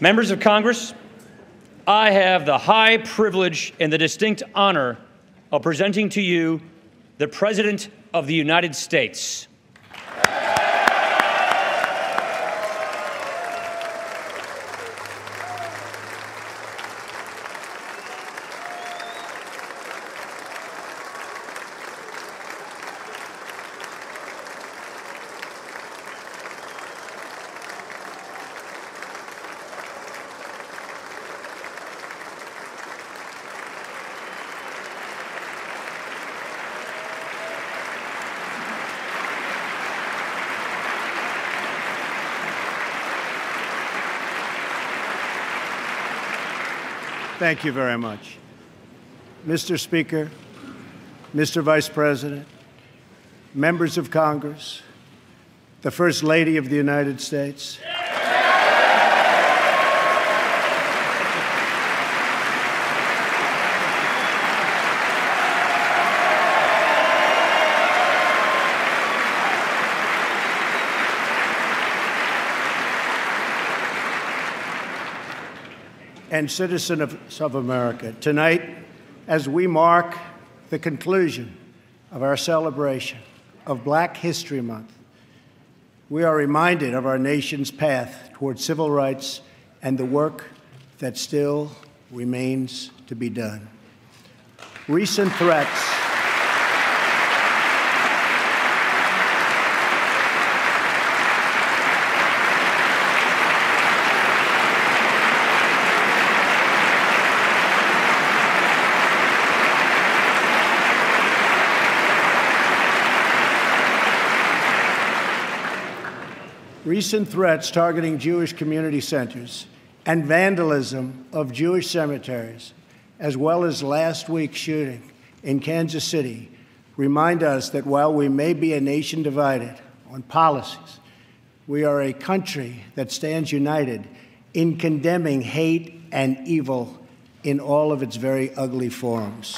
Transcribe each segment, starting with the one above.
Members of Congress, I have the high privilege and the distinct honor of presenting to you the President of the United States. Thank you very much. Mr. Speaker, Mr. Vice President, members of Congress, the First Lady of the United States, and citizens of America. Tonight, as we mark the conclusion of our celebration of Black History Month, we are reminded of our nation's path toward civil rights and the work that still remains to be done. Recent threats targeting Jewish community centers and vandalism of Jewish cemeteries, as well as last week's shooting in Kansas City, remind us that while we may be a nation divided on policies, we are a country that stands united in condemning hate and evil in all of its very ugly forms.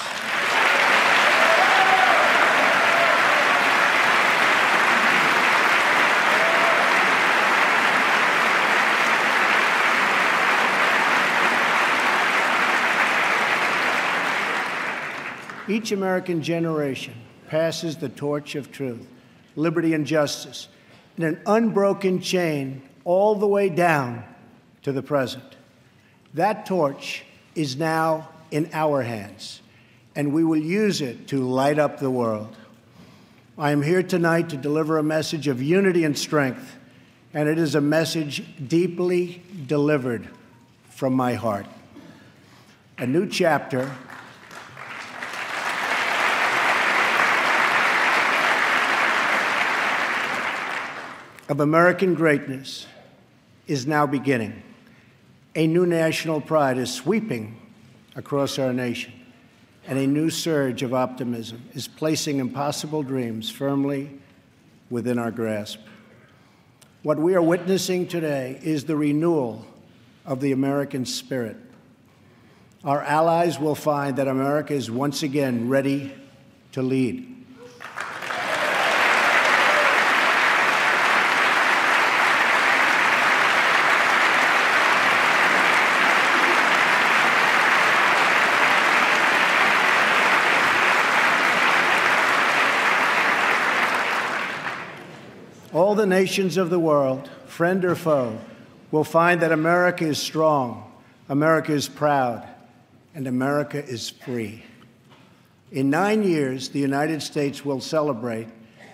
Each American generation passes the torch of truth, liberty, and justice in an unbroken chain all the way down to the present. That torch is now in our hands, and we will use it to light up the world. I am here tonight to deliver a message of unity and strength, and it is a message deeply delivered from my heart. A new chapter of American greatness is now beginning. A new national pride is sweeping across our nation, and a new surge of optimism is placing impossible dreams firmly within our grasp. What we are witnessing today is the renewal of the American spirit. Our allies will find that America is once again ready to lead. All the nations of the world, friend or foe, will find that America is strong, America is proud, and America is free. In 9 years, the United States will celebrate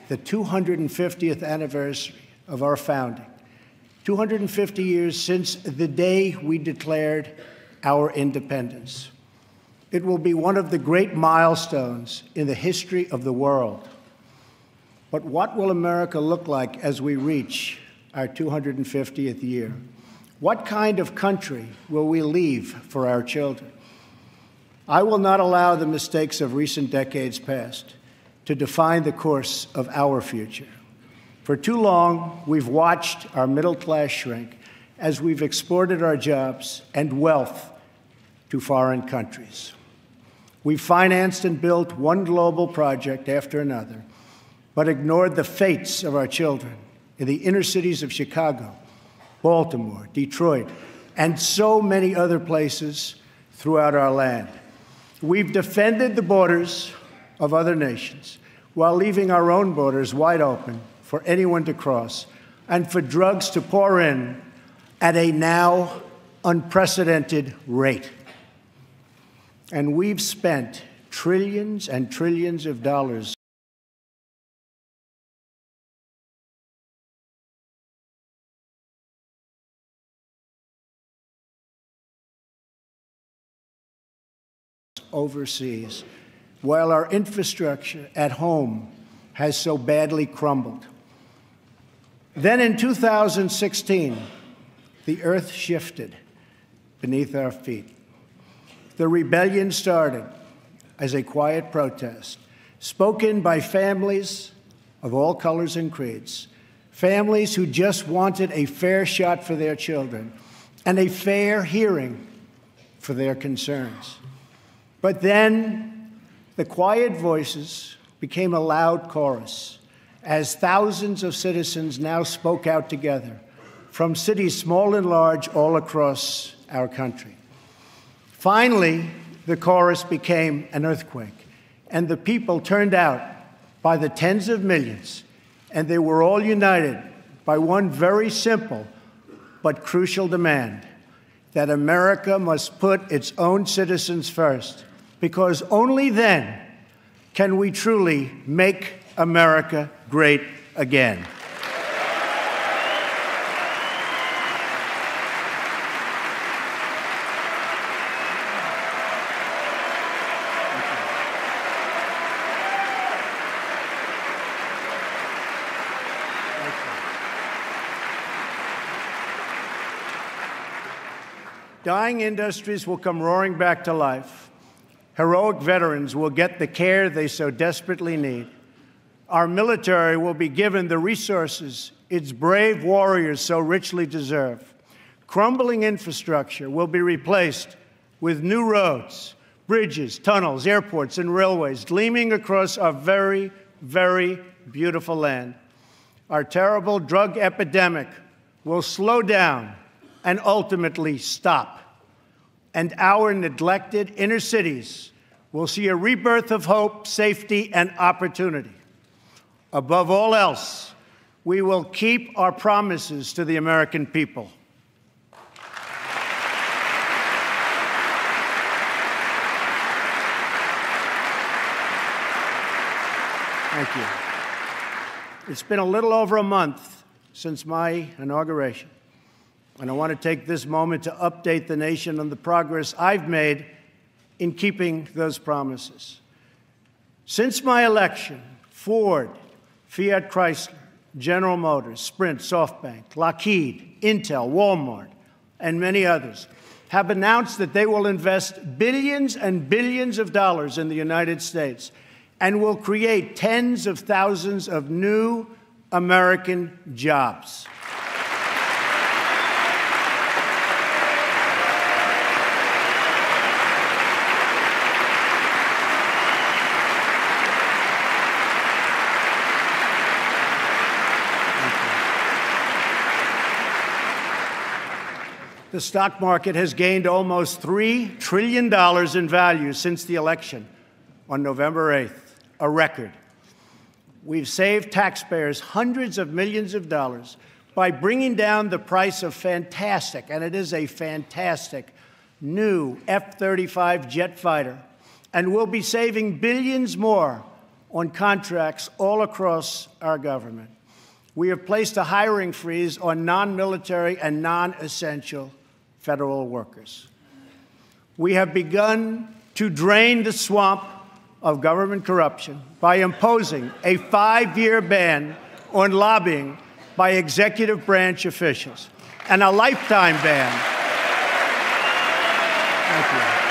the 250th anniversary of our founding, 250 years since the day we declared our independence. It will be one of the great milestones in the history of the world. But what will America look like as we reach our 250th year? What kind of country will we leave for our children? I will not allow the mistakes of recent decades past to define the course of our future. For too long, we've watched our middle class shrink as we've exported our jobs and wealth to foreign countries. We've financed and built one global project after another, but ignored the fates of our children in the inner cities of Chicago, Baltimore, Detroit, and so many other places throughout our land. We've defended the borders of other nations while leaving our own borders wide open for anyone to cross and for drugs to pour in at a now unprecedented rate. And we've spent trillions and trillions of dollars overseas, while our infrastructure at home has so badly crumbled. Then in 2016, the earth shifted beneath our feet. The rebellion started as a quiet protest, spoken by families of all colors and creeds, families who just wanted a fair shot for their children and a fair hearing for their concerns. But then the quiet voices became a loud chorus as thousands of citizens now spoke out together from cities small and large all across our country. Finally, the chorus became an earthquake, and the people turned out by the tens of millions, and they were all united by one very simple but crucial demand: that America must put its own citizens first, because only then can we truly make America great again. Dying industries will come roaring back to life. Heroic veterans will get the care they so desperately need. Our military will be given the resources its brave warriors so richly deserve. Crumbling infrastructure will be replaced with new roads, bridges, tunnels, airports, and railways gleaming across our very, very beautiful land. Our terrible drug epidemic will slow down and ultimately stop. And our neglected inner cities will see a rebirth of hope, safety, and opportunity. Above all else, we will keep our promises to the American people. Thank you. It's been a little over a month since my inauguration, and I want to take this moment to update the nation on the progress I've made in keeping those promises. Since my election, Ford, Fiat Chrysler, General Motors, Sprint, SoftBank, Lockheed, Intel, Walmart, and many others have announced that they will invest billions and billions of dollars in the United States and will create tens of thousands of new American jobs. The stock market has gained almost $3 trillion in value since the election on November 8th, a record. We've saved taxpayers hundreds of millions of dollars by bringing down the price of fantastic, and it is a fantastic, new F-35 jet fighter, and we'll be saving billions more on contracts all across our government. We have placed a hiring freeze on non-military and non-essential federal workers. We have begun to drain the swamp of government corruption by imposing a 5-year ban on lobbying by executive branch officials and a lifetime ban. Thank you.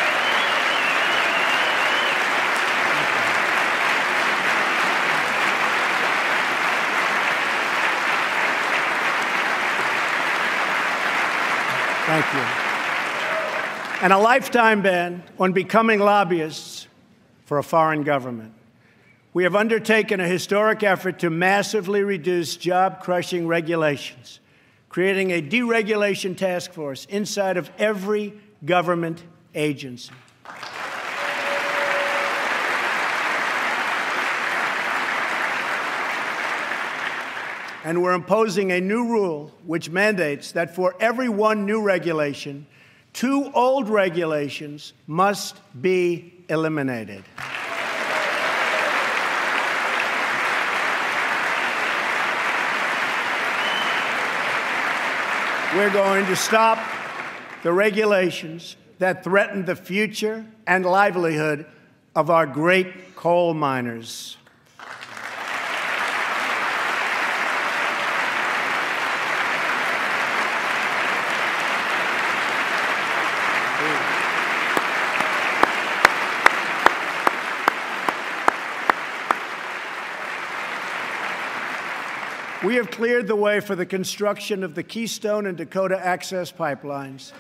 Thank you. And a lifetime ban on becoming lobbyists for a foreign government. We have undertaken a historic effort to massively reduce job-crushing regulations, creating a deregulation task force inside of every government agency. And we're imposing a new rule which mandates that for every one new regulation, 2 old regulations must be eliminated. We're going to stop the regulations that threaten the future and livelihood of our great coal miners. We have cleared the way for the construction of the Keystone and Dakota Access pipelines.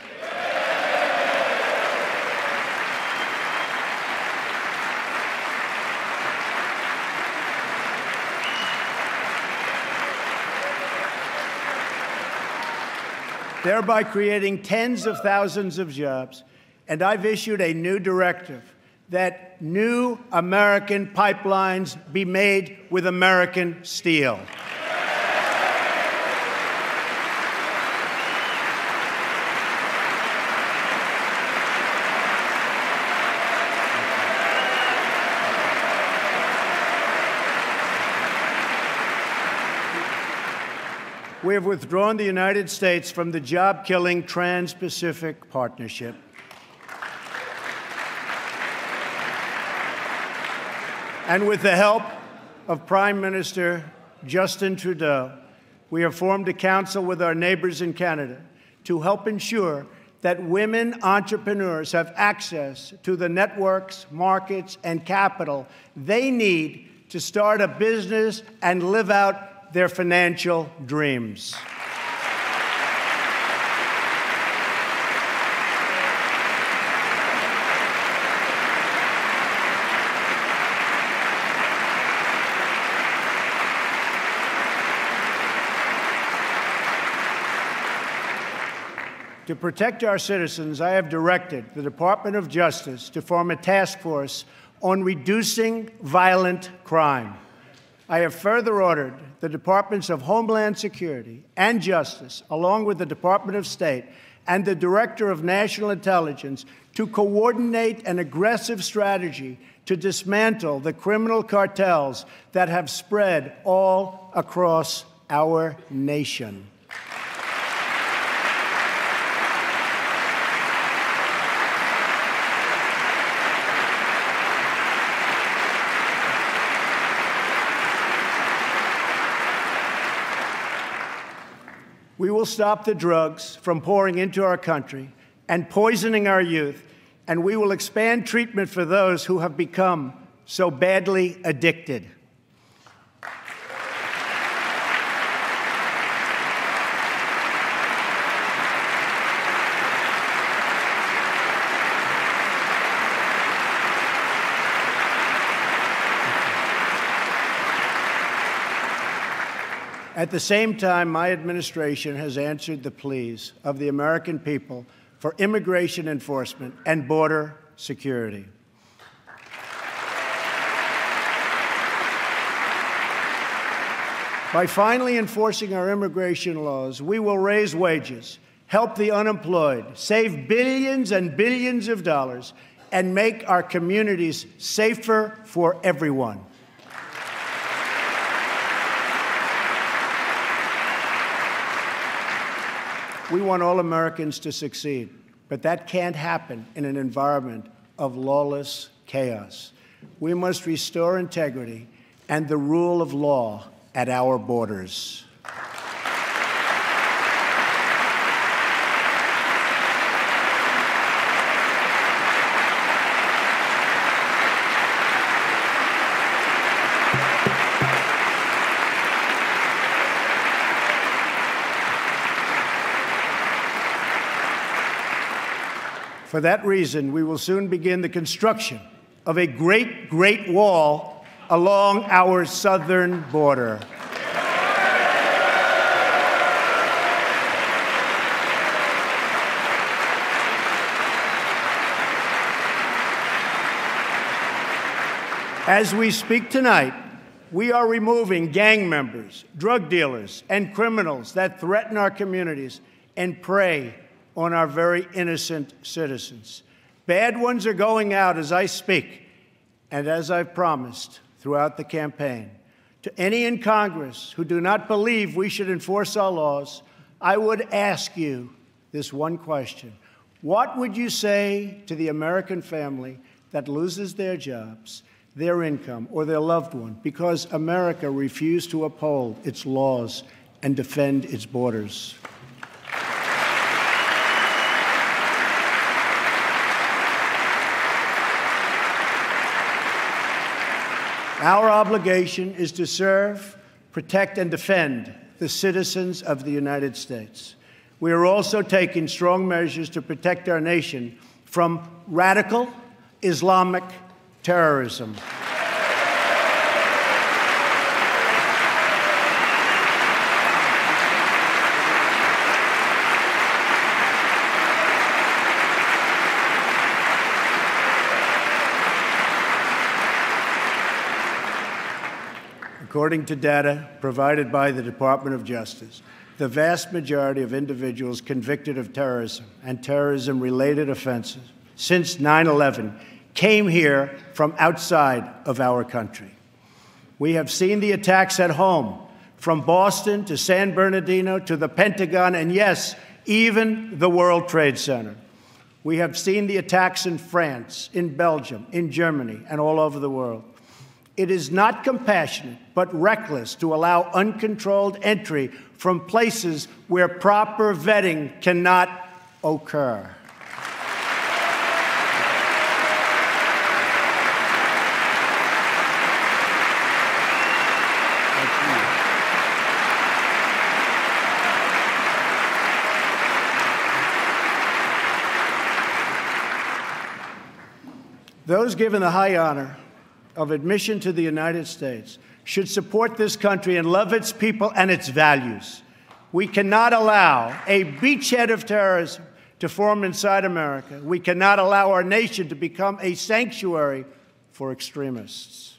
Thereby creating tens of thousands of jobs. And I've issued a new directive that new American pipelines be made with American steel. We have withdrawn the United States from the job-killing Trans-Pacific Partnership. And with the help of Prime Minister Justin Trudeau, we have formed a council with our neighbors in Canada to help ensure that women entrepreneurs have access to the networks, markets, and capital they need to start a business and live out their financial dreams. To protect our citizens, I have directed the Department of Justice to form a task force on reducing violent crime. I have further ordered the Departments of Homeland Security and Justice, along with the Department of State and the Director of National Intelligence, to coordinate an aggressive strategy to dismantle the criminal cartels that have spread all across our nation. We will stop the drugs from pouring into our country and poisoning our youth, and we will expand treatment for those who have become so badly addicted. At the same time, my administration has answered the pleas of the American people for immigration enforcement and border security. By finally enforcing our immigration laws, we will raise wages, help the unemployed, save billions and billions of dollars, and make our communities safer for everyone. We want all Americans to succeed, but that can't happen in an environment of lawless chaos. We must restore integrity and the rule of law at our borders. For that reason, we will soon begin the construction of a great, great wall along our southern border. As we speak tonight, we are removing gang members, drug dealers, and criminals that threaten our communities and prey on our very innocent citizens. Bad ones are going out as I speak, and as I've promised throughout the campaign. To any in Congress who do not believe we should enforce our laws, I would ask you this one question. What would you say to the American family that loses their jobs, their income, or their loved one because America refused to uphold its laws and defend its borders? Our obligation is to serve, protect, and defend the citizens of the United States. We are also taking strong measures to protect our nation from radical Islamic terrorism. According to data provided by the Department of Justice, the vast majority of individuals convicted of terrorism and terrorism-related offenses since 9/11 came here from outside of our country. We have seen the attacks at home, from Boston to San Bernardino to the Pentagon, and yes, even the World Trade Center. We have seen the attacks in France, in Belgium, in Germany, and all over the world. It is not compassionate, but reckless to allow uncontrolled entry from places where proper vetting cannot occur. Those given the high honor of admission to the United States should support this country and love its people and its values. We cannot allow a beachhead of terrorism to form inside America. We cannot allow our nation to become a sanctuary for extremists.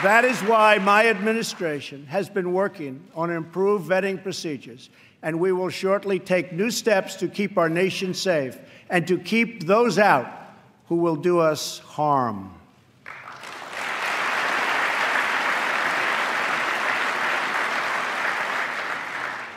That is why my administration has been working on improved vetting procedures, and we will shortly take new steps to keep our nation safe and to keep those out who will do us harm.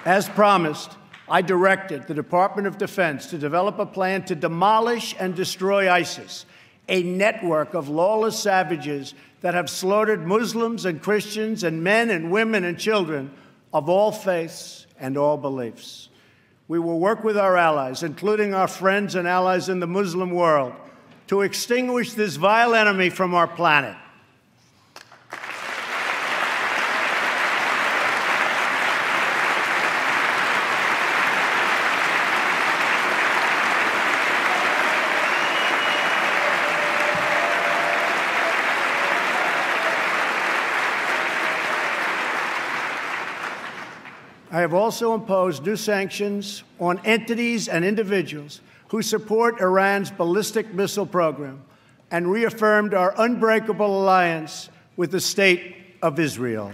As promised, I directed the Department of Defense to develop a plan to demolish and destroy ISIS, a network of lawless savages that have slaughtered Muslims and Christians and men and women and children of all faiths and all beliefs. We will work with our allies, including our friends and allies in the Muslim world, to extinguish this vile enemy from our planet. I have also imposed new sanctions on entities and individuals who support Iran's ballistic missile program and reaffirmed our unbreakable alliance with the State of Israel.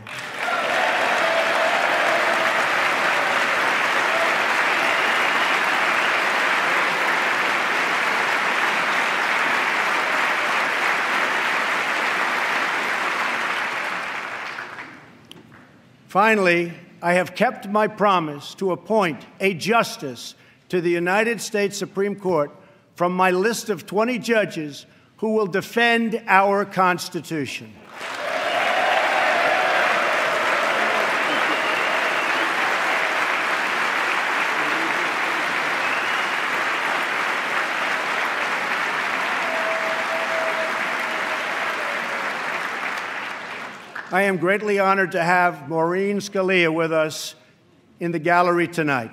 Finally, I have kept my promise to appoint a justice to the United States Supreme Court from my list of 20 judges who will defend our Constitution. I am greatly honored to have Maureen Scalia with us in the gallery tonight.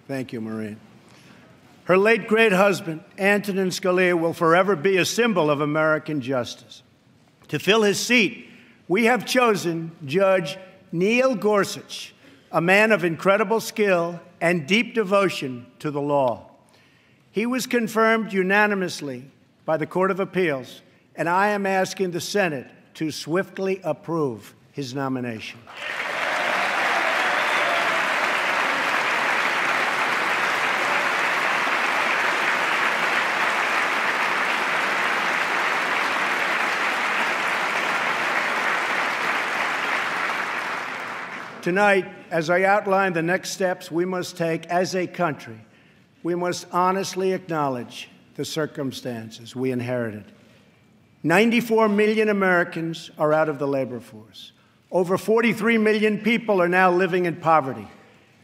Thank you, Maureen. Her late great husband, Antonin Scalia, will forever be a symbol of American justice. To fill his seat, we have chosen Judge Neil Gorsuch, a man of incredible skill and deep devotion to the law. He was confirmed unanimously by the Court of Appeals, and I am asking the Senate to swiftly approve his nomination. Tonight, as I outline the next steps we must take as a country, we must honestly acknowledge the circumstances we inherited. 94 million Americans are out of the labor force. Over 43 million people are now living in poverty,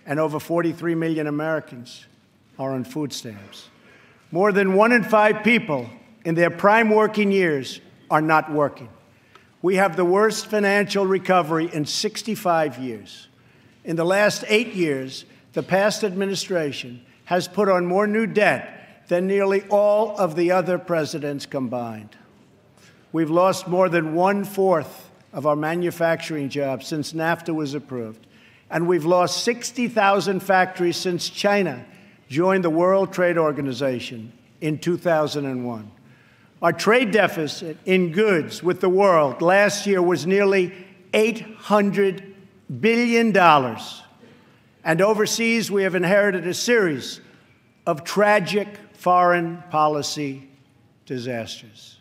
and over 43 million Americans are on food stamps. More than 1 in 5 people in their prime working years are not working. We have the worst financial recovery in 65 years. In the last 8 years, the past administration has put on more new debt than nearly all of the other presidents combined. We've lost more than 1/4 of our manufacturing jobs since NAFTA was approved, and we've lost 60,000 factories since China joined the World Trade Organization in 2001. Our trade deficit in goods with the world last year was nearly $800 billion. And overseas, we have inherited a series of tragic foreign policy disasters.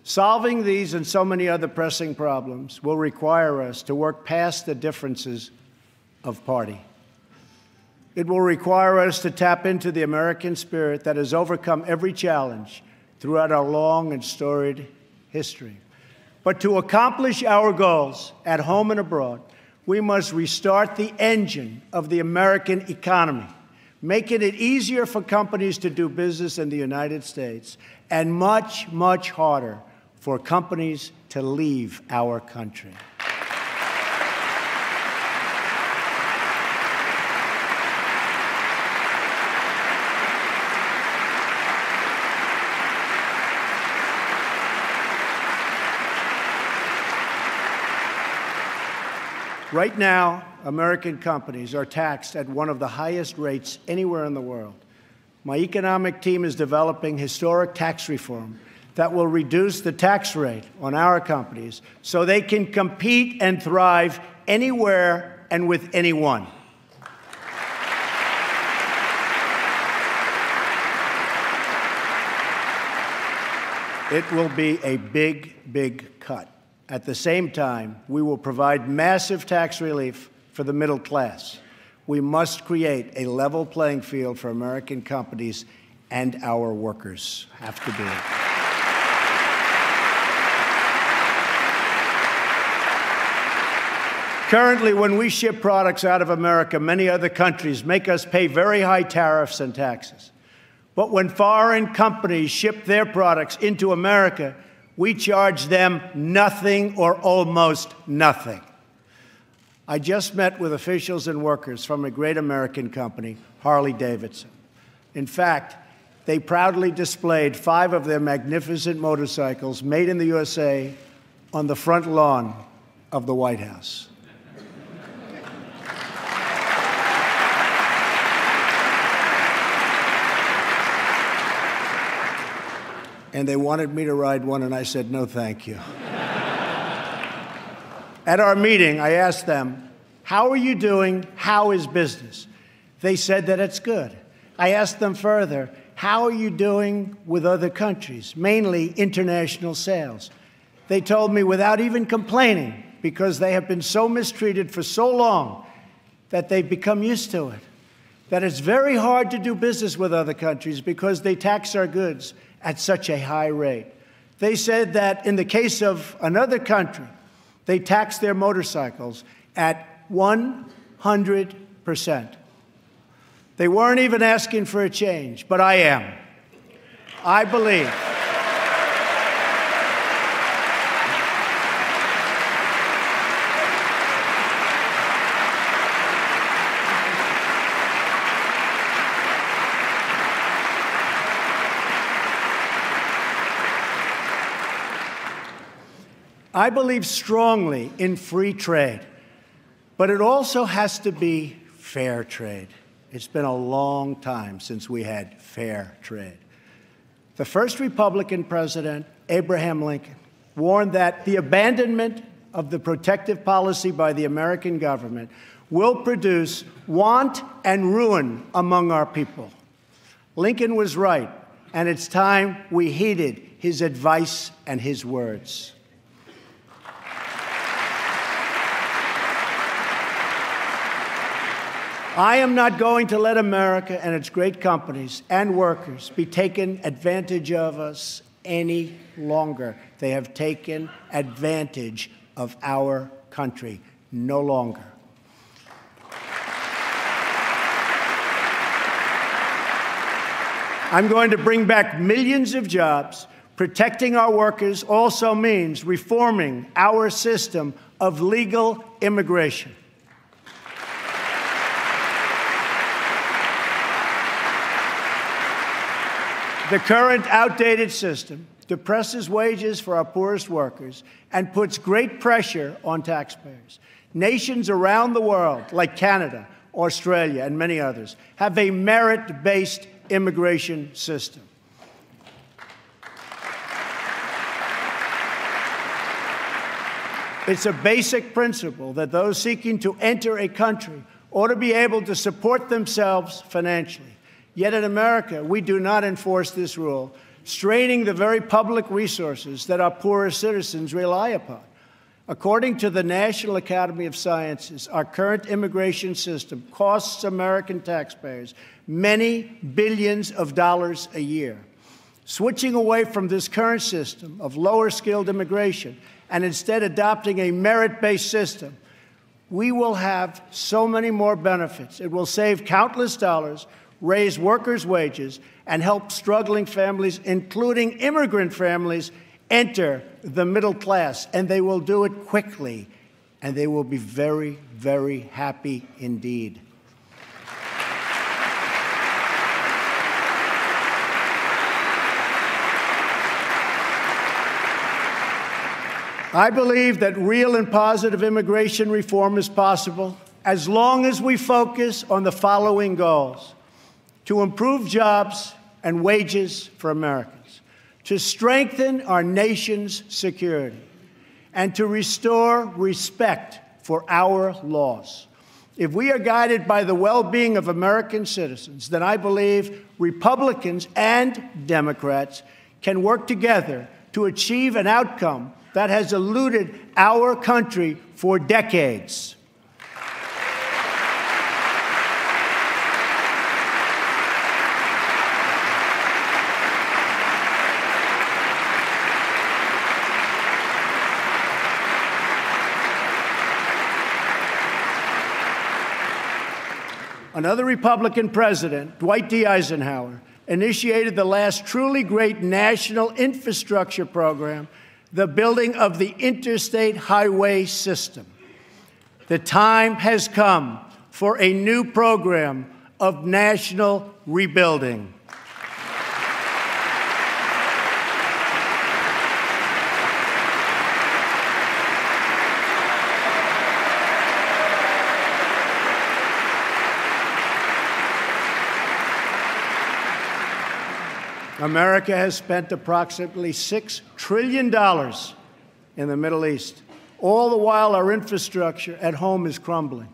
Solving these and so many other pressing problems will require us to work past the differences of party. It will require us to tap into the American spirit that has overcome every challenge throughout our long and storied history. But to accomplish our goals at home and abroad, we must restart the engine of the American economy, making it easier for companies to do business in the United States and much, much harder for companies to leave our country. Right now, American companies are taxed at one of the highest rates anywhere in the world. My economic team is developing historic tax reform that will reduce the tax rate on our companies so they can compete and thrive anywhere and with anyone. It will be a big, big cut. At the same time, we will provide massive tax relief for the middle class. We must create a level playing field for American companies, and our workers have to do it. Currently, when we ship products out of America, many other countries make us pay very high tariffs and taxes. But when foreign companies ship their products into America, we charge them nothing or almost nothing. I just met with officials and workers from a great American company, Harley-Davidson. In fact, they proudly displayed 5 of their magnificent motorcycles made in the USA on the front lawn of the White House. And they wanted me to ride one, and I said, no, thank you. At our meeting, I asked them, how are you doing? How is business? They said that it's good. I asked them further, how are you doing with other countries, mainly international sales? They told me without even complaining, because they have been so mistreated for so long that they've become used to it, that it's very hard to do business with other countries because they tax our goods at such a high rate. They said that in the case of another country, they tax their motorcycles at 100%. They weren't even asking for a change, but I am. I believe. I believe strongly in free trade, but it also has to be fair trade. It's been a long time since we had fair trade. The first Republican president, Abraham Lincoln, warned that the abandonment of the protective policy by the American government will produce want and ruin among our people. Lincoln was right, and it's time we heeded his advice and his words. I am not going to let America and its great companies and workers be taken advantage of us any longer. They have taken advantage of our country. No longer. I'm going to bring back millions of jobs. Protecting our workers also means reforming our system of legal immigration. The current outdated system depresses wages for our poorest workers and puts great pressure on taxpayers. Nations around the world, like Canada, Australia, and many others, have a merit-based immigration system. It's a basic principle that those seeking to enter a country ought to be able to support themselves financially. Yet in America, we do not enforce this rule, straining the very public resources that our poorest citizens rely upon. According to the National Academy of Sciences, our current immigration system costs American taxpayers many billions of dollars a year. Switching away from this current system of lower-skilled immigration and instead adopting a merit-based system, we will have so many more benefits. It will save countless dollars, raise workers' wages, and help struggling families, including immigrant families, enter the middle class. And they will do it quickly, and they will be very, very happy indeed. I believe that real and positive immigration reform is possible as long as we focus on the following goals: to improve jobs and wages for Americans, to strengthen our nation's security, and to restore respect for our laws. If we are guided by the well-being of American citizens, then I believe Republicans and Democrats can work together to achieve an outcome that has eluded our country for decades. Another Republican president, Dwight D. Eisenhower, initiated the last truly great national infrastructure program, the building of the interstate highway system. The time has come for a new program of national rebuilding. America has spent approximately $6 trillion in the Middle East. All the while, our infrastructure at home is crumbling.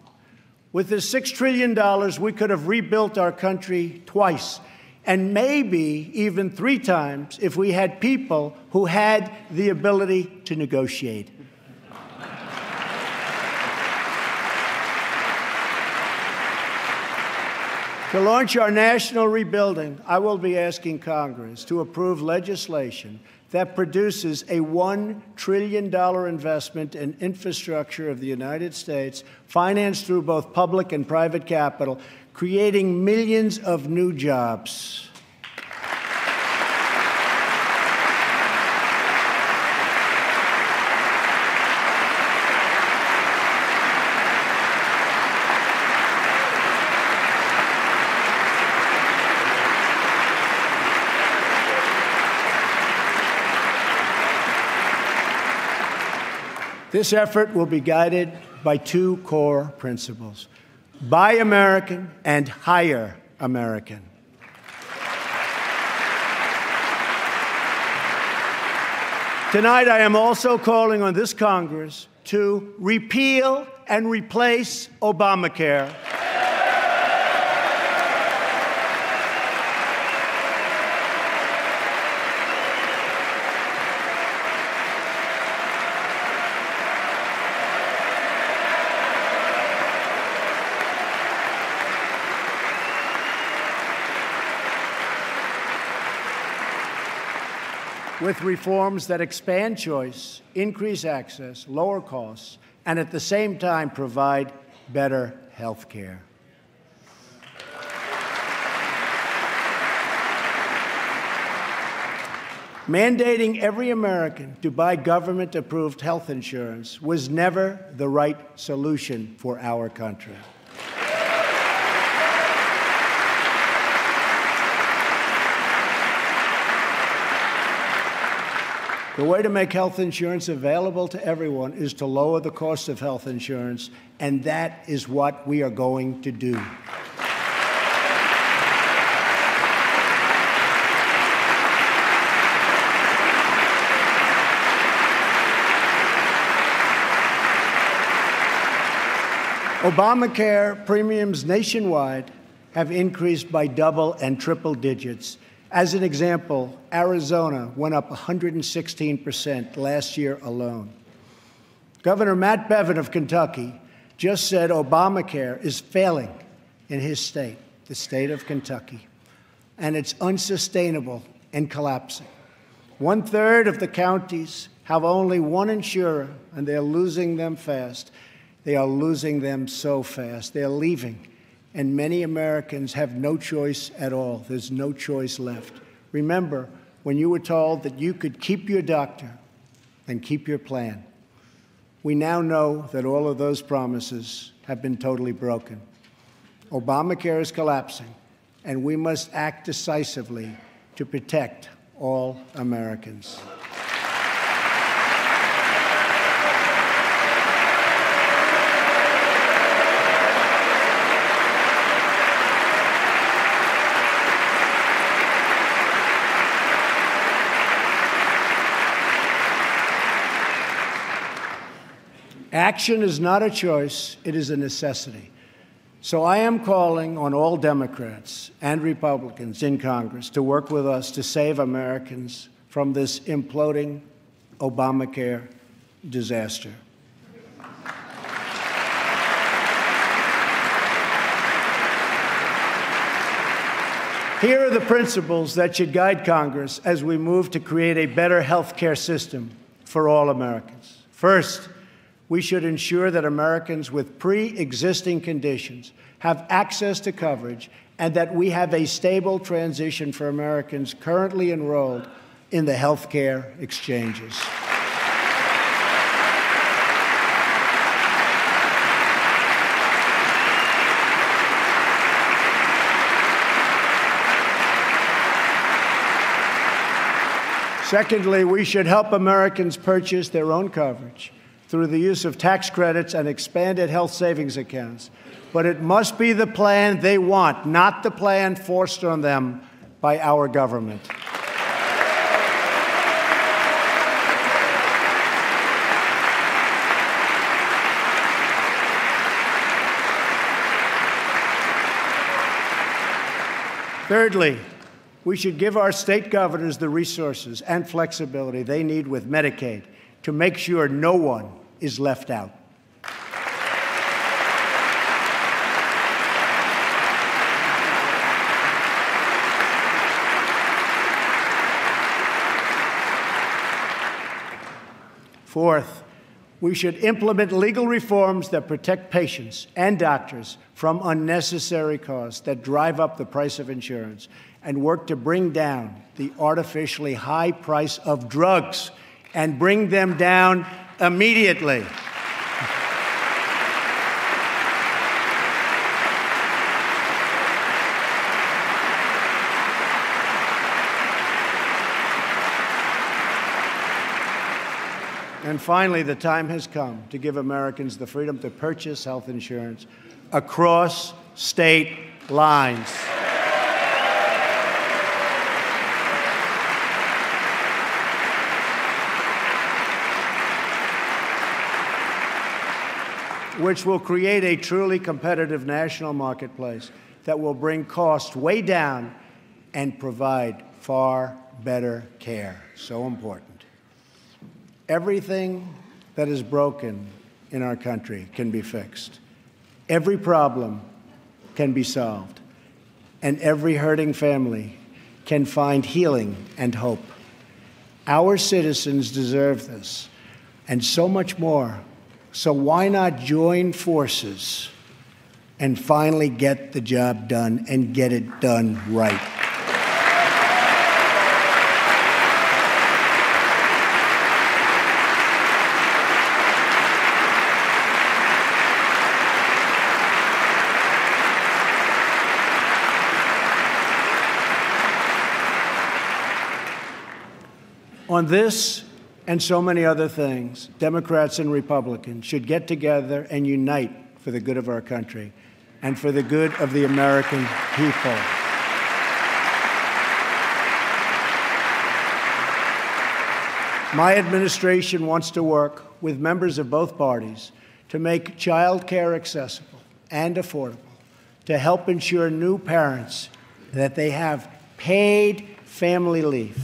With this $6 trillion, we could have rebuilt our country twice, and maybe even 3 times if we had people who had the ability to negotiate. To launch our national rebuilding, I will be asking Congress to approve legislation that produces a $1 trillion investment in infrastructure of the United States, financed through both public and private capital, creating millions of new jobs. This effort will be guided by two core principles: Buy American and Hire American. Tonight, I am also calling on this Congress to repeal and replace Obamacare. With reforms that expand choice, increase access, lower costs, and at the same time provide better health care. Mandating every American to buy government-approved health insurance was never the right solution for our country. The way to make health insurance available to everyone is to lower the cost of health insurance, and that is what we are going to do. Obamacare premiums nationwide have increased by double and triple digits. As an example, Arizona went up 116% last year alone. Governor Matt Bevin of Kentucky just said Obamacare is failing in his state, the state of Kentucky, and it's unsustainable and collapsing. 1/3 of the counties have only one insurer, and they're losing them fast. They are losing them so fast. They're leaving. And many Americans have no choice at all. There's no choice left. Remember, when you were told that you could keep your doctor and keep your plan, we now know that all of those promises have been totally broken. Obamacare is collapsing, and we must act decisively to protect all Americans. Action is not a choice, it is a necessity. So I am calling on all Democrats and Republicans in Congress to work with us to save Americans from this imploding Obamacare disaster. Here are the principles that should guide Congress as we move to create a better health care system for all Americans. First, we should ensure that Americans with pre-existing conditions have access to coverage and that we have a stable transition for Americans currently enrolled in the health care exchanges. Secondly, we should help Americans purchase their own coverage through the use of tax credits and expanded health savings accounts. But it must be the plan they want, not the plan forced on them by our government. Thirdly, we should give our state governors the resources and flexibility they need with Medicaid to make sure no one is left out. Fourth, we should implement legal reforms that protect patients and doctors from unnecessary costs that drive up the price of insurance and work to bring down the artificially high price of drugs and bring them down immediately. And finally, the time has come to give Americans the freedom to purchase health insurance across state lines. Which will create a truly competitive national marketplace that will bring costs way down and provide far better care. So important. Everything that is broken in our country can be fixed. Every problem can be solved. And every hurting family can find healing and hope. Our citizens deserve this, and so much more. So why not join forces and finally get the job done and get it done right? On this and so many other things, Democrats and Republicans should get together and unite for the good of our country and for the good of the American people. My administration wants to work with members of both parties to make child care accessible and affordable, to help ensure new parents that they have paid family leave.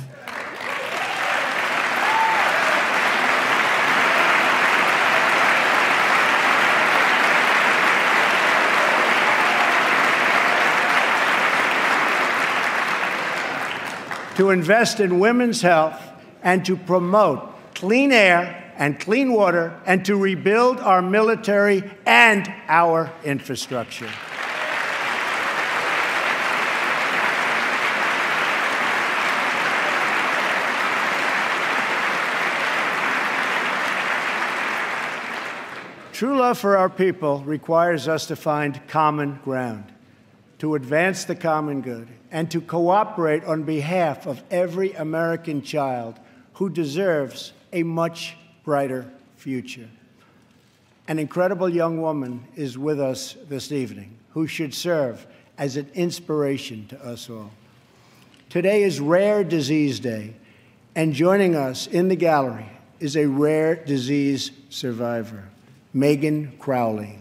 To invest in women's health and to promote clean air and clean water and to rebuild our military and our infrastructure. True love for our people requires us to find common ground, to advance the common good, and to cooperate on behalf of every American child who deserves a much brighter future. An incredible young woman is with us this evening who should serve as an inspiration to us all. Today is Rare Disease Day, and joining us in the gallery is a rare disease survivor, Megan Crowley.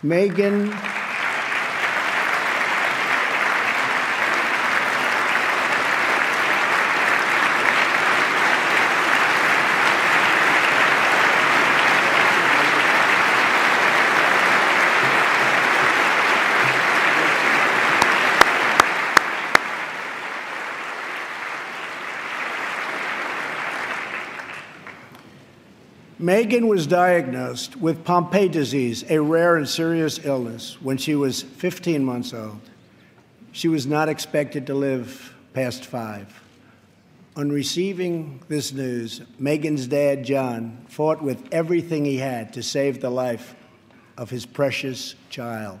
Megan Megan was diagnosed with Pompe disease, a rare and serious illness, when she was 15 months old. She was not expected to live past 5. On receiving this news, Megan's dad, John, fought with everything he had to save the life of his precious child.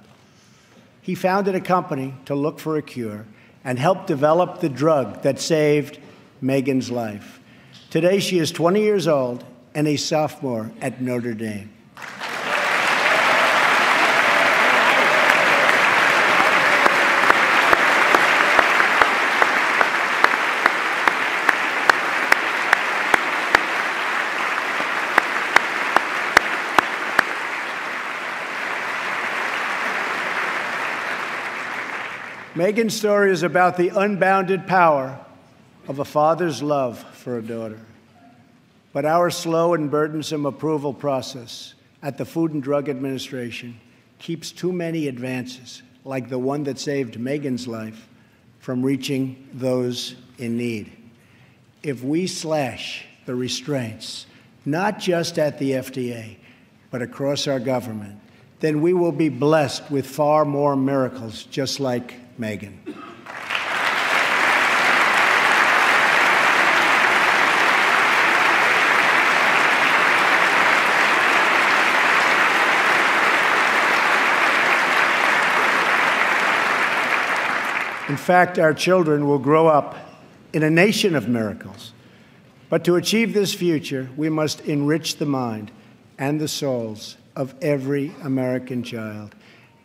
He founded a company to look for a cure and helped develop the drug that saved Megan's life. Today, she is 20 years old and a sophomore at Notre Dame. Megan's story is about the unbounded power of a father's love for a daughter. But our slow and burdensome approval process at the Food and Drug Administration keeps too many advances, like the one that saved Megan's life, from reaching those in need. If we slash the restraints, not just at the FDA, but across our government, then we will be blessed with far more miracles just like Megan. In fact, our children will grow up in a nation of miracles. But to achieve this future, we must enrich the mind and the souls of every American child.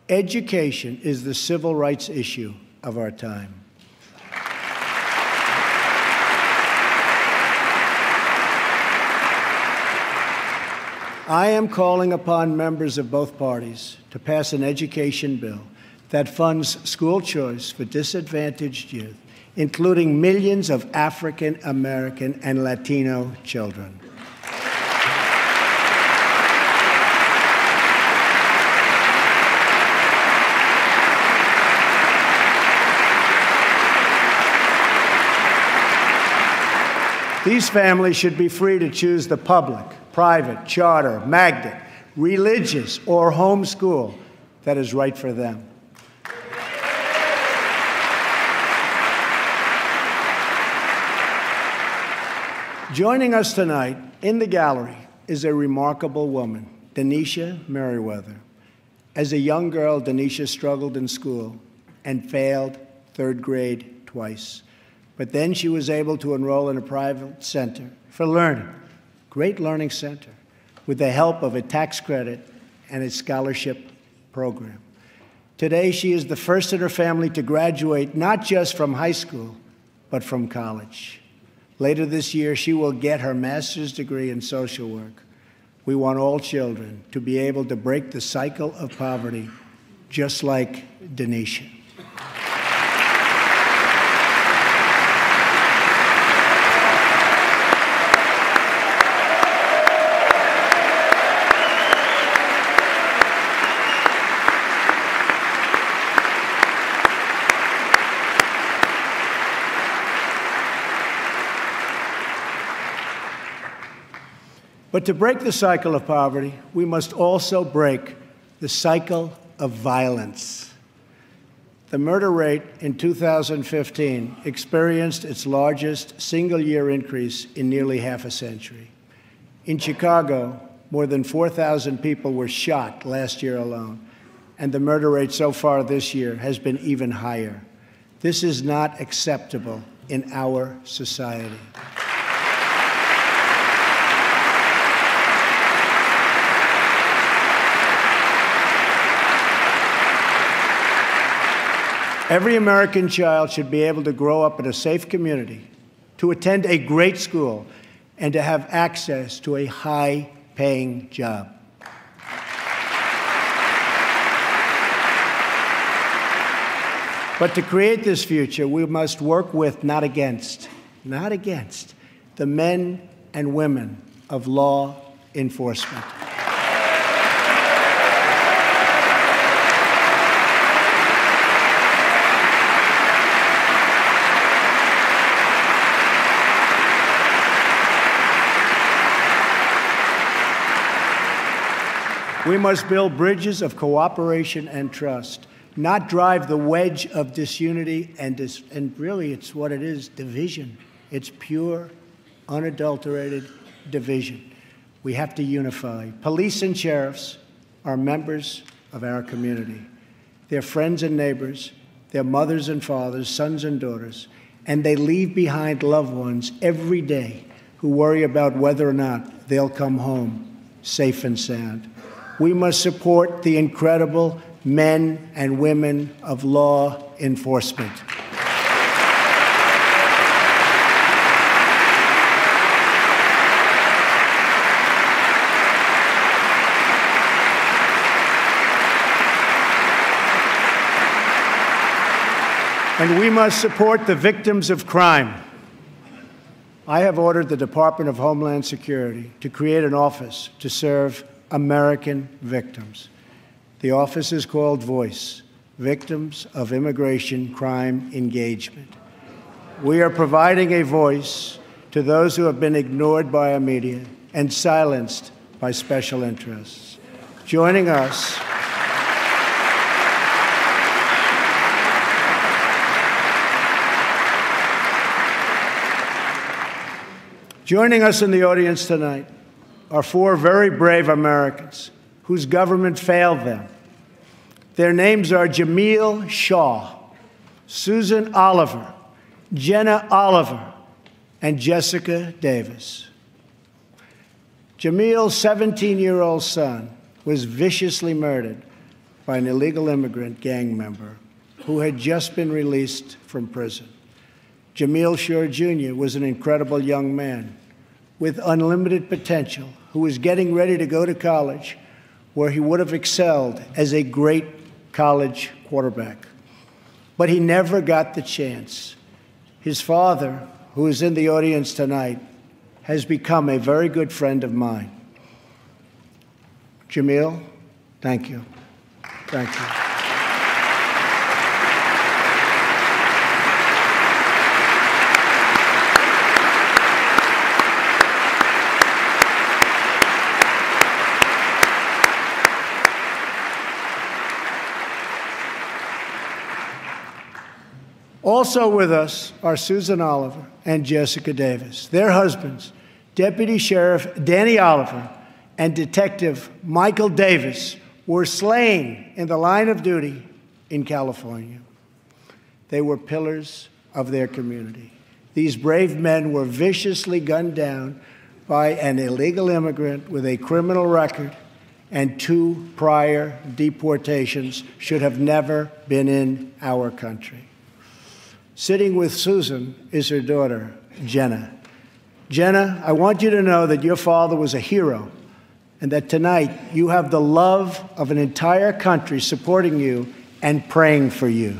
Education is the civil rights issue of our time. I am calling upon members of both parties to pass an education bill that funds school choice for disadvantaged youth, including millions of African American and Latino children. These families should be free to choose the public, private, charter, magnet, religious, or home school that is right for them. Joining us tonight in the gallery is a remarkable woman, Denisha Merriweather. As a young girl, Denisha struggled in school and failed third grade twice. But then she was able to enroll in a private center for learning, Great Learning Center, with the help of a tax credit and a scholarship program. Today, she is the first in her family to graduate not just from high school, but from college. Later this year, she will get her master's degree in social work. We want all children to be able to break the cycle of poverty, just like Denisha. But to break the cycle of poverty, we must also break the cycle of violence. The murder rate in 2015 experienced its largest single-year increase in nearly half a century. In Chicago, more than 4,000 people were shot last year alone, and the murder rate so far this year has been even higher. This is not acceptable in our society. Every American child should be able to grow up in a safe community, to attend a great school, and to have access to a high-paying job. But to create this future, we must work with, not against, the men and women of law enforcement. We must build bridges of cooperation and trust, not drive the wedge of disunity and really it's what it is, division. It's pure, unadulterated division. We have to unify. Police and sheriffs are members of our community. They're friends and neighbors. They're mothers and fathers, sons and daughters, and they leave behind loved ones every day who worry about whether or not they'll come home safe and sound. We must support the incredible men and women of law enforcement. And we must support the victims of crime. I have ordered the Department of Homeland Security to create an office to serve American victims. The office is called VOICE, Victims of Immigration Crime Engagement. We are providing a voice to those who have been ignored by our media and silenced by special interests. Joining us in the audience tonight are four very brave Americans whose government failed them. Their names are Jamil Shaw, Susan Oliver, Jenna Oliver, and Jessica Davis. Jamil's 17-year-old son was viciously murdered by an illegal immigrant gang member who had just been released from prison. Jamil Shore Jr. was an incredible young man with unlimited potential who was getting ready to go to college, where he would have excelled as a great college quarterback. But he never got the chance. His father, who is in the audience tonight, has become a very good friend of mine. Jamil, thank you. Thank you. Also with us are Susan Oliver and Jessica Davis. Their husbands, Deputy Sheriff Danny Oliver and Detective Michael Davis, were slain in the line of duty in California. They were pillars of their community. These brave men were viciously gunned down by an illegal immigrant with a criminal record and 2 prior deportations, should have never been in our country. Sitting with Susan is her daughter, Jenna. Jenna, I want you to know that your father was a hero and that tonight you have the love of an entire country supporting you and praying for you.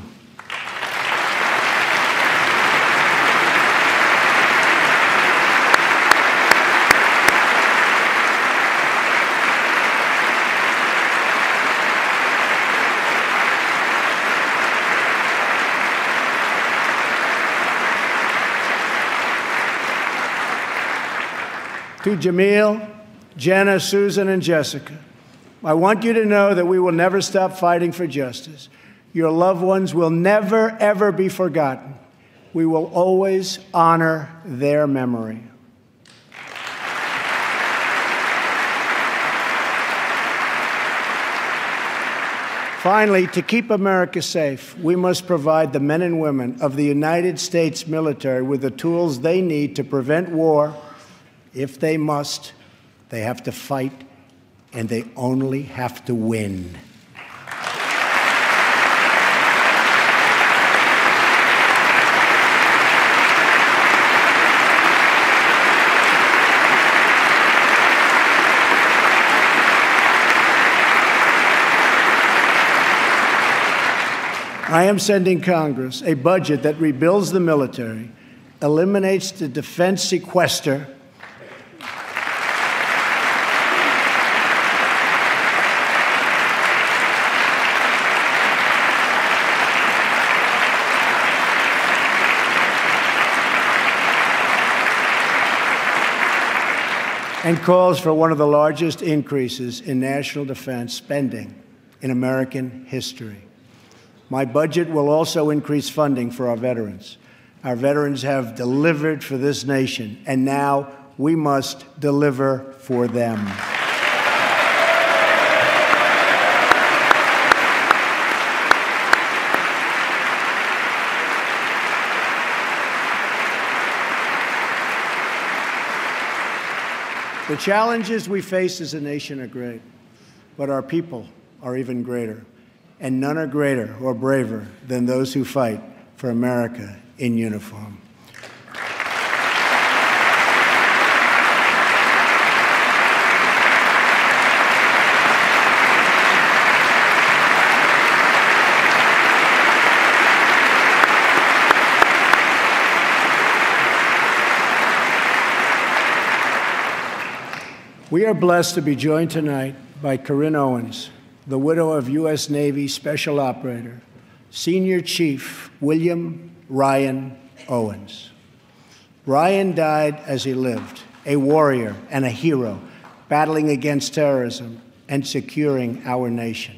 To Jamil, Jenna, Susan, and Jessica, I want you to know that we will never stop fighting for justice. Your loved ones will never, ever be forgotten. We will always honor their memory. Finally, to keep America safe, we must provide the men and women of the United States military with the tools they need to prevent war. If they must, they have to fight, and they only have to win. I am sending Congress a budget that rebuilds the military, eliminates the defense sequester, and calls for one of the largest increases in national defense spending in American history. My budget will also increase funding for our veterans. Our veterans have delivered for this nation, and now we must deliver for them. The challenges we face as a nation are great, but our people are even greater, and none are greater or braver than those who fight for America in uniform. We are blessed to be joined tonight by Corinne Owens, the widow of U.S. Navy Special Operator, Senior Chief William Ryan Owens. Ryan died as he lived, a warrior and a hero, battling against terrorism and securing our nation.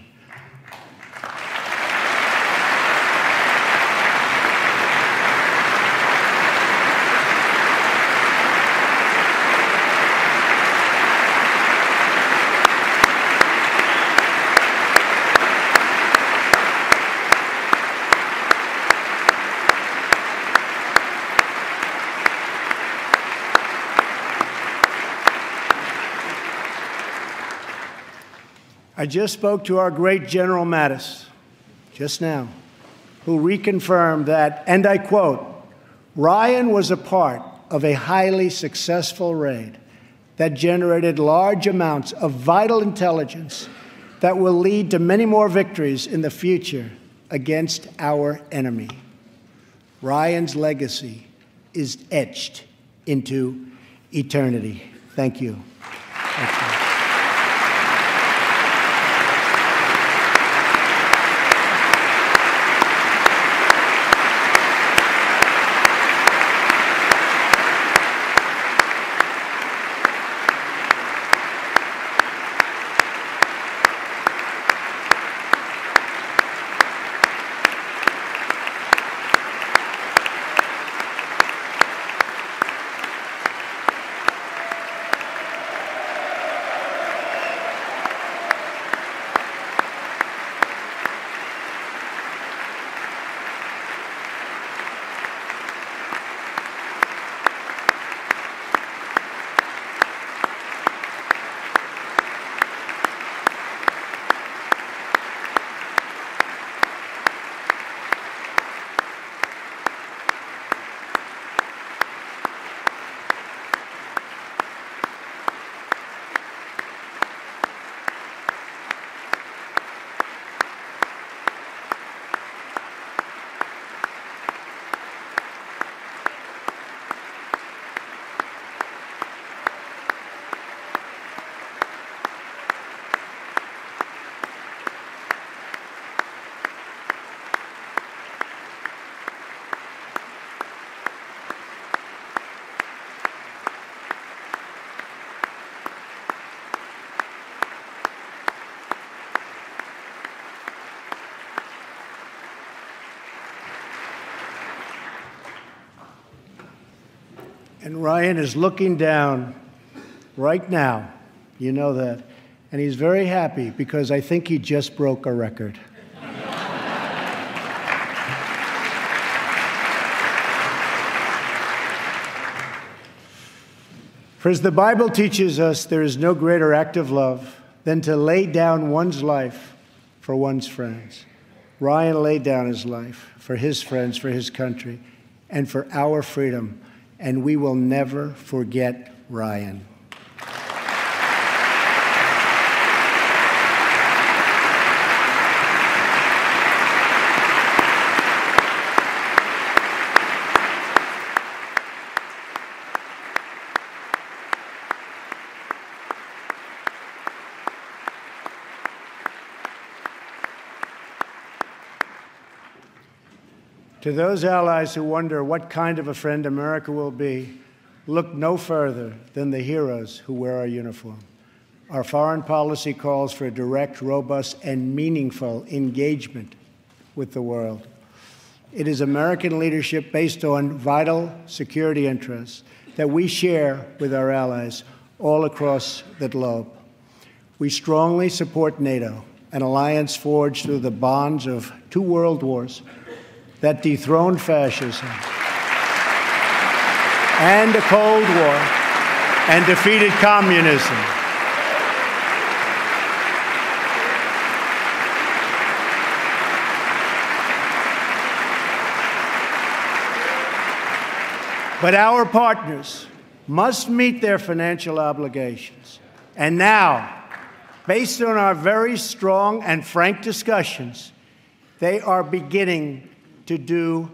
I just spoke to our great General Mattis, just now, who reconfirmed that, and I quote, "Ryan was a part of a highly successful raid that generated large amounts of vital intelligence that will lead to many more victories in the future against our enemy." Ryan's legacy is etched into eternity. Thank you. Thank you. And Ryan is looking down right now, you know that, and he's very happy because I think he just broke a record. For as the Bible teaches us, there is no greater act of love than to lay down one's life for one's friends. Ryan laid down his life for his friends, for his country, and for our freedom. And we will never forget Ryan. To those allies who wonder what kind of a friend America will be, look no further than the heroes who wear our uniform. Our foreign policy calls for a direct, robust, and meaningful engagement with the world. It is American leadership based on vital security interests that we share with our allies all across the globe. We strongly support NATO, an alliance forged through the bonds of 2 world wars that dethroned fascism and the Cold War and defeated communism. But our partners must meet their financial obligations. And now, based on our very strong and frank discussions, they are beginning to do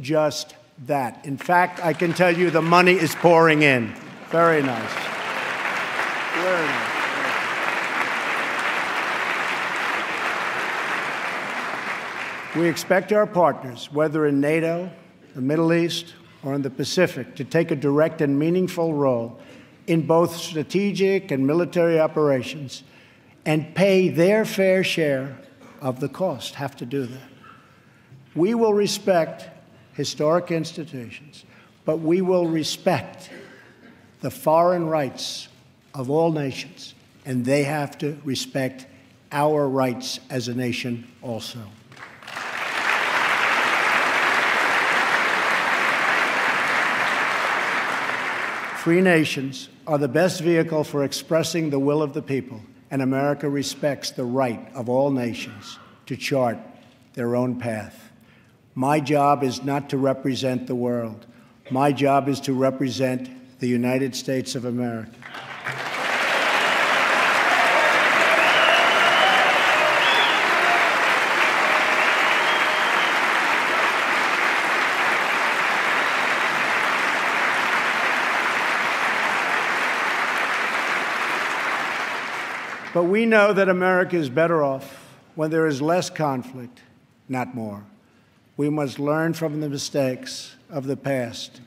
just that. In fact, I can tell you the money is pouring in. Very nice. Very nice. We expect our partners, whether in NATO, the Middle East, or in the Pacific, to take a direct and meaningful role in both strategic and military operations and pay their fair share of the cost, have to do that. We will respect historic institutions, but we will respect the foreign rights of all nations, and they have to respect our rights as a nation also. Free nations are the best vehicle for expressing the will of the people, and America respects the right of all nations to chart their own path. My job is not to represent the world. My job is to represent the United States of America. But we know that America is better off when there is less conflict, not more. We must learn from the mistakes of the past.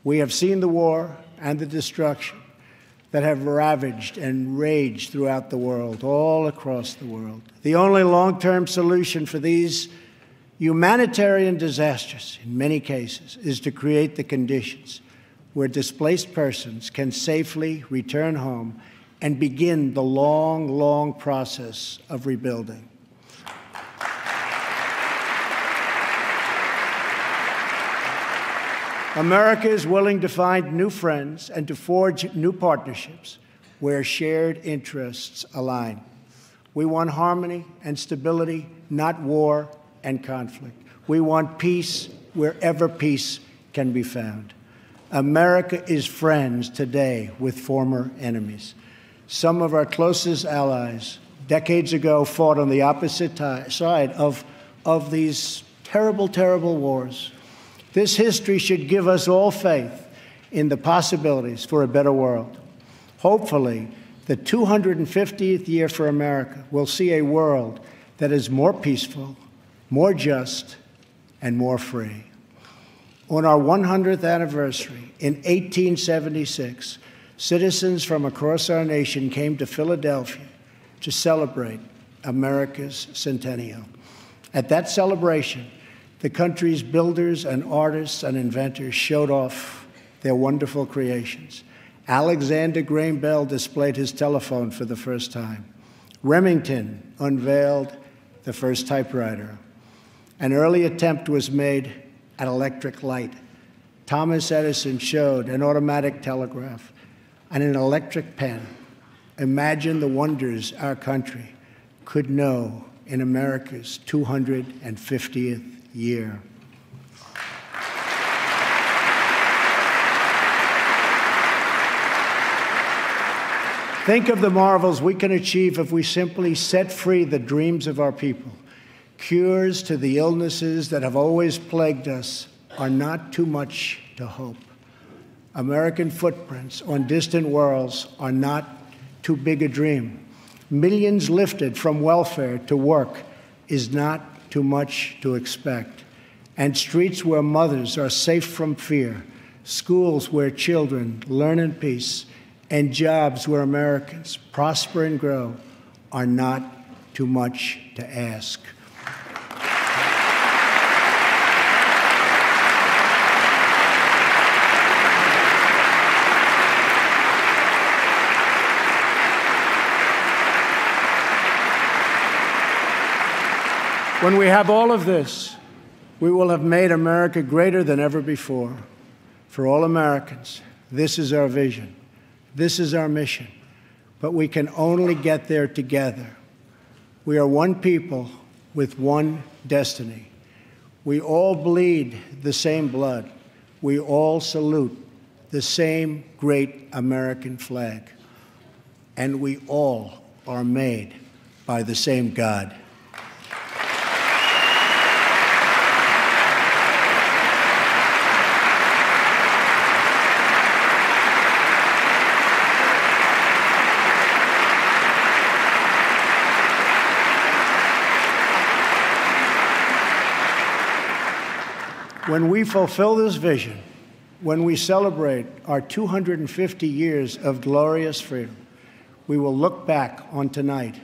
We have seen the war and the destruction that have ravaged and raged throughout the world, all across the world. The only long-term solution for these humanitarian disasters, in many cases, is to create the conditions where displaced persons can safely return home and begin the long, long process of rebuilding. America is willing to find new friends and to forge new partnerships where shared interests align. We want harmony and stability, not war and conflict. We want peace wherever peace can be found. America is friends today with former enemies. Some of our closest allies decades ago fought on the opposite side of these terrible, terrible wars. This history should give us all faith in the possibilities for a better world. Hopefully, the 250th year for America will see a world that is more peaceful, more just, and more free. On our 100th anniversary in 1876, citizens from across our nation came to Philadelphia to celebrate America's centennial. At that celebration, the country's builders and artists and inventors showed off their wonderful creations. Alexander Graham Bell displayed his telephone for the first time. Remington unveiled the first typewriter. An early attempt was made at electric light. Thomas Edison showed an automatic telegraph and an electric pen. Imagine the wonders our country could know in America's 250th year. Think of the marvels we can achieve if we simply set free the dreams of our people. Cures to the illnesses that have always plagued us are not too much to hope. American footprints on distant worlds are not too big a dream. Millions lifted from welfare to work is not too much to expect. And streets where mothers are safe from fear, schools where children learn in peace, and jobs where Americans prosper and grow are not too much to ask. When we have all of this, we will have made America greater than ever before. For all Americans, this is our vision. This is our mission. But we can only get there together. We are one people with one destiny. We all bleed the same blood. We all salute the same great American flag. And we all are made by the same God. When we fulfill this vision, when we celebrate our 250 years of glorious freedom, we will look back on tonight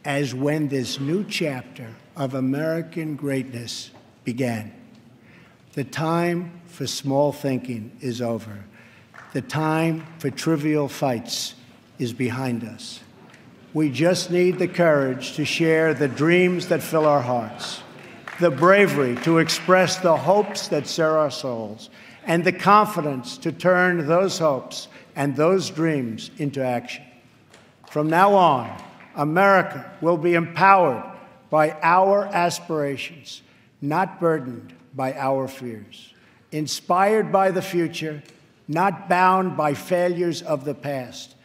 as when this new chapter of American greatness began. The time for small thinking is over. The time for trivial fights is behind us. We just need the courage to share the dreams that fill our hearts, the bravery to express the hopes that stir our souls, and the confidence to turn those hopes and those dreams into action. From now on, America will be empowered by our aspirations, not burdened by our fears. Inspired by the future, not bound by failures of the past.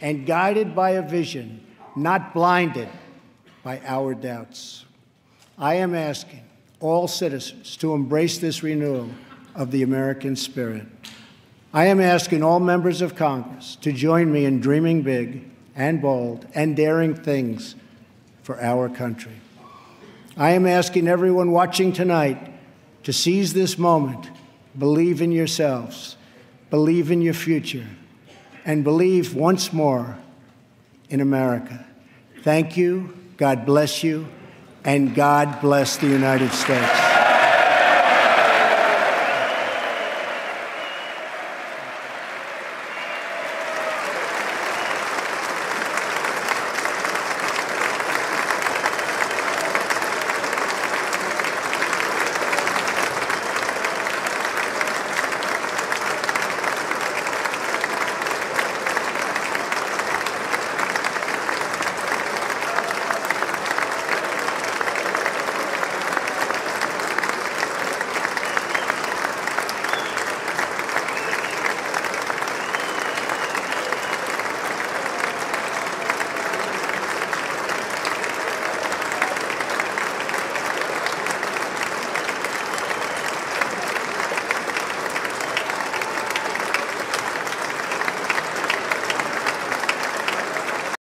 And guided by a vision, not blinded by our doubts. I am asking all citizens to embrace this renewal of the American spirit. I am asking all members of Congress to join me in dreaming big and bold and daring things for our country. I am asking everyone watching tonight to seize this moment, believe in yourselves, believe in your future, and believe once more in America. Thank you, God bless you, and God bless the United States.